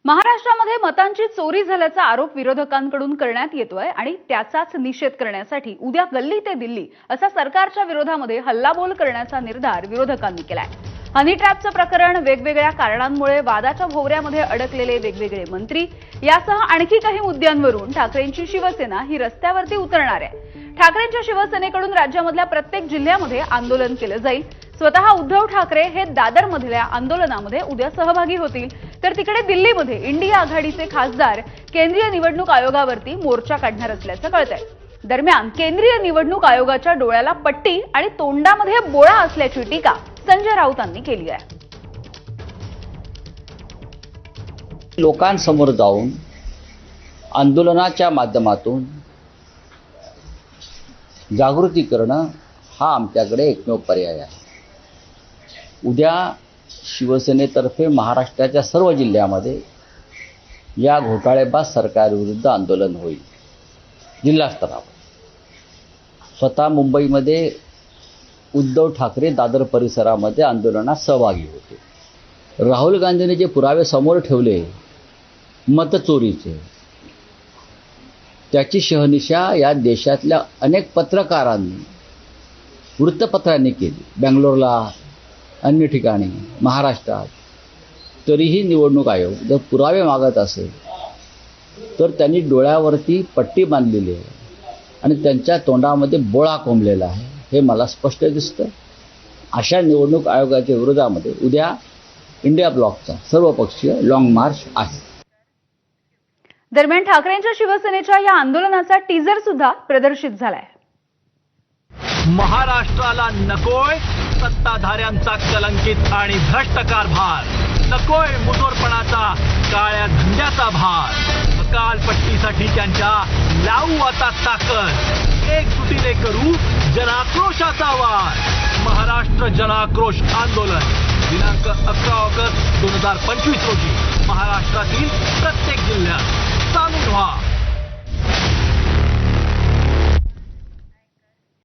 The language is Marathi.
महाराष्ट्रामध्ये मतांची चोरी झाल्याचा आरोप विरोधकांकडून करण्यात येतोय आणि त्याचाच निषेध करण्यासाठी उद्या गल्ली ते दिल्ली असा सरकारच्या विरोधामध्ये हल्लाबोल करण्याचा निर्धार विरोधकांनी केलाय। हनी ट्रॅपचं प्रकरण, वेगवेगळ्या कारणांमुळे वादाच्या भोवऱ्यामध्ये अडकलेले वेगवेगळे मंत्री यासह आणखी काही मुद्द्यांवरून ठाकरेंची शिवसेना ही रस्त्यावरती उतरणार आहे। ठाकरेंच्या शिवसेनेकडून राज्यामधल्या प्रत्येक जिल्ह्यामध्ये आंदोलन केलं जाईल। स्वतः उद्धव ठाकरे हे दादरमधल्या आंदोलनामध्ये उद्या सहभागी होतील, तर तिकडे दिल्लीमध्ये इंडिया आघाडीचे खासदार केंद्रीय निवडणूक आयोगावरती मोर्चा काढणार असल्याचं कळतंय। दरम्यान केंद्रीय निवडणूक आयोगाच्या डोळ्याला पट्टी आणि तोंडामध्ये बोळा असल्याची टीका संजय राऊतांनी केली आहे। लोकांसमोर जाऊन आंदोलनाच्या माध्यमातून जागृती करणं हा आमच्याकडे एकमेव पर्याय आहे। उद्या शिवसेनेतर्फे महाराष्ट्राच्या सर्व जिल्ह्यामध्ये या घोटाळेबाज सरकारविरुद्ध आंदोलन होईल। जिल्हा स्तरावर स्वतः मुंबईमध्ये उद्धव ठाकरे दादर परिसरामध्ये आंदोलनात सहभागी होते। राहुल गांधींनी जे पुरावे समोर ठेवले मतचोरीचे, त्याची शहनिशा या देशातल्या अनेक पत्रकारांनी, वृत्तपत्रांनी केली, बेंगलोरला, अन्य ठिकाणी, महाराष्ट्रात। तरीही निवडणूक आयोग जर पुरावे मागत असेल तर त्यांनी डोळ्यावरती पट्टी बांधलेली आहे आणि त्यांच्या तोंडामध्ये बोळा कोंबलेला आहे, हे मला स्पष्ट दिसतं। अशा निवडणूक आयोगाच्या विरोधामध्ये उद्या इंडिया ब्लॉकचा सर्वपक्षीय लॉंग मार्च आहे। दरम्यान ठाकरेंच्या शिवसेनेच्या या आंदोलनाचा टीजर सुद्धा प्रदर्शित झालाय। महाराष्ट्राला नकोय सत्ताधाऱ्यांचा कलंकित आणि भ्रष्ट कारभार, नकोय मुजोरपणाचा काळ्या धंद्याचा भार। अकालपट्टीसाठी त्यांच्या लावू आता ताकद, एकजुटीने करू जनाक्रोशाचा वार। महाराष्ट्र जनाक्रोश आंदोलन दिनांक 11 ऑगस्ट 2025 रोजी महाराष्ट्रातील प्रत्येक